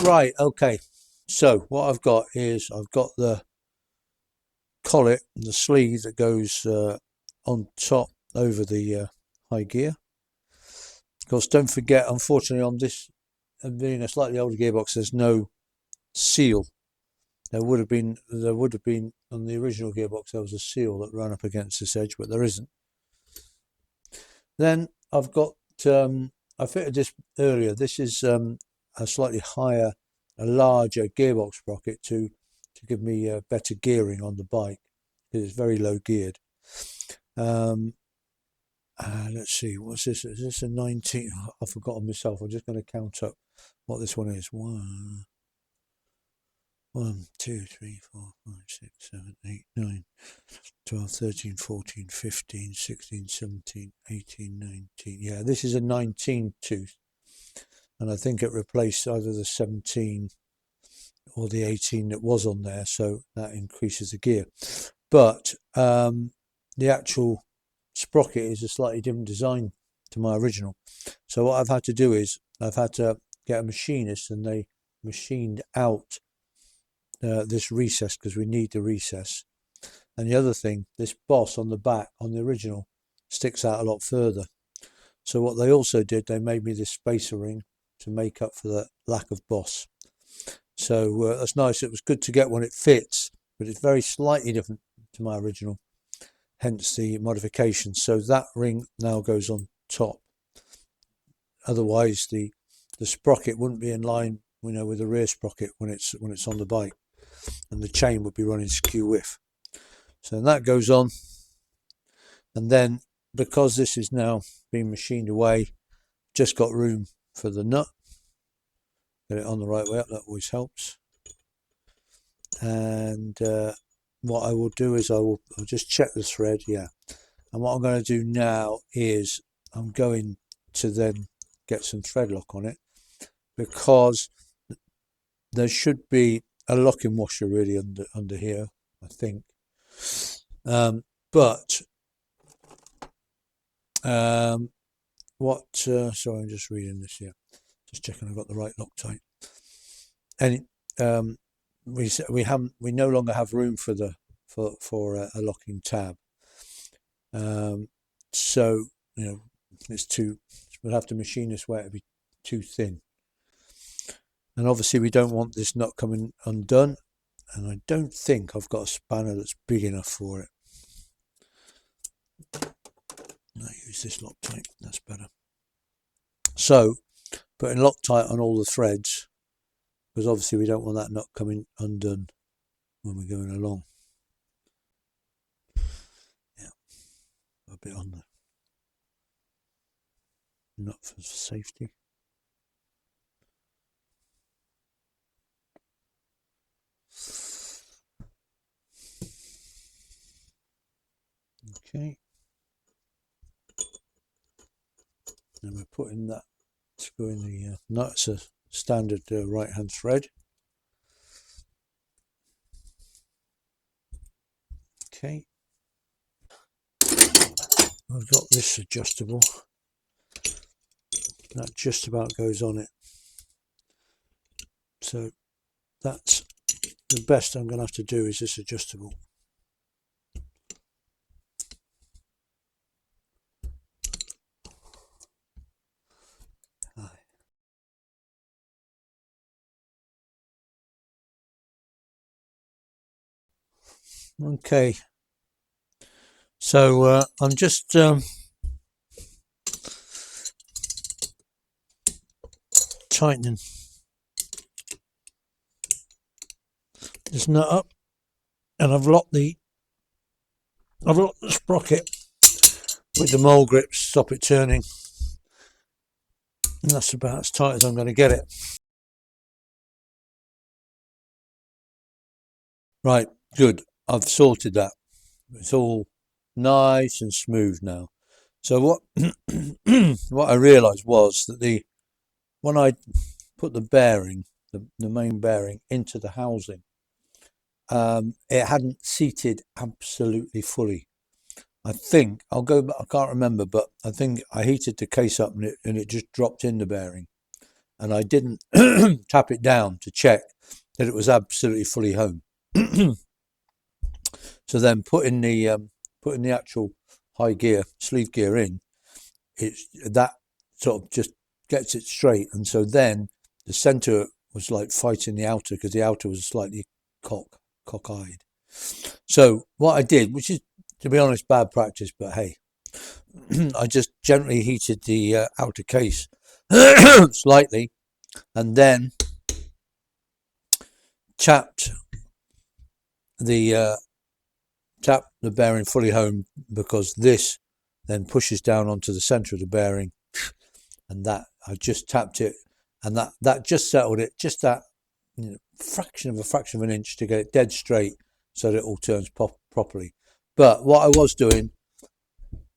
Right, okay. So what I've got is I've got the collet, the sleeve that goes on top over the high gear. Of course, don't forget, unfortunately, on this being a slightly older gearbox, there's no seal. There would have been on the original gearbox. There was a seal that ran up against this edge, but there isn't. Then I've got I fitted this earlier. This is a slightly higher, a larger gearbox sprocket to give me better gearing on the bike because it's very low geared. Let's see, what's this? Is this a 19? I've forgotten myself. I'm just going to count up what this one is. 1, 2, 3, 4, 5, 6, 7, 8, 9, 12, 13, 14, 15, 16, 17, 18, 19. Yeah, this is a 19 tooth. And I think it replaced either the 17 or the 18 that was on there. So that increases the gear. But the actual sprocket is a slightly different design to my original. So what I've had to do is I've had to get a machinist, and they machined out this recess because we need the recess. And the other thing, this boss on the back on the original sticks out a lot further. So what they also did, they made me this spacer ring to make up for the lack of boss. So that's nice. It was good to get when it fits, but it's very slightly different to my original, hence the modification. So that ring now goes on top. Otherwise the sprocket wouldn't be in line, with the rear sprocket when it's on the bike, and the chain would be running skew with. So that goes on, and then because this is now being machined away, just got room for the nut. Get it on the right way up, that always helps. And what I will do is I'll just check the thread, yeah. And what I'm going to do now is I'm going to then get some thread lock on it, because there should be a locking washer really under here, I think. Sorry, I'm just reading this here, just checking I've got the right Loctite. And we no longer have room for a locking tab. So it's we'll have to machine this where it'll be too thin. And obviously we don't want this nut coming undone, and I don't think I've got a spanner that's big enough for it. I use this Loctite, that's better. So putting Loctite on all the threads, because obviously we don't want that nut coming undone when we're going along. Yeah, a bit on the nut for safety. Okay, and we're putting that screw in the nut. It's a standard right hand thread. Okay, I've got this adjustable that just about goes on it, so that's the best I'm going to have to do, is this adjustable. Okay, so I'm just tightening this nut up, and I've locked the sprocket with the mole grips, stop it turning, and that's about as tight as I'm going to get it. Right, good. I've sorted that. It's all nice and smooth now. So what what I realised was that when I put the bearing, the main bearing, into the housing, it hadn't seated absolutely fully. I think I can't remember, but I think I heated the case up and it just dropped in the bearing, and I didn't tap it down to check that it was absolutely fully home. So then putting the actual high gear sleeve gear in, that sort of just gets it straight, and so then the center was like fighting the outer because the outer was slightly cockeyed. So what I did, which is, to be honest, bad practice, but hey, I just gently heated the outer case slightly, and then tapped the bearing fully home, because this then pushes down onto the center of the bearing, and that I just tapped it, and that just settled it, just that fraction of an inch to get it dead straight so that it all turns properly. But what I was doing,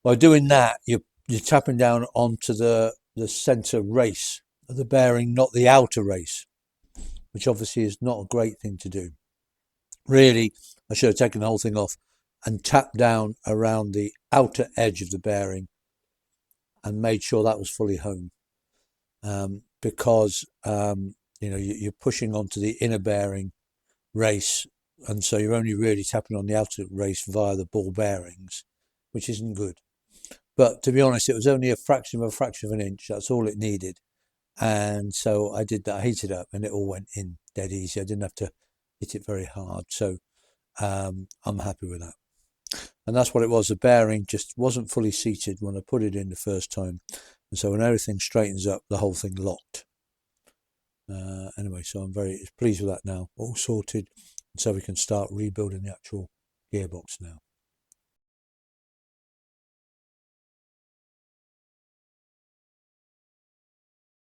by doing that, you're tapping down onto the center race of the bearing, not the outer race, which obviously is not a great thing to do. Really, I should have taken the whole thing off and tapped down around the outer edge of the bearing and made sure that was fully home, because you're pushing onto the inner bearing race, and so you're only really tapping on the outer race via the ball bearings, which isn't good. But to be honest, it was only a fraction of an inch. That's all it needed. And so I did that. I heated it up and it all went in dead easy. I didn't have to hit it very hard. So I'm happy with that. And that's what it was. The bearing just wasn't fully seated when I put it in the first time. And so when everything straightens up, the whole thing locked. Anyway, so I'm very pleased with that now. All sorted. And so we can start rebuilding the actual gearbox now.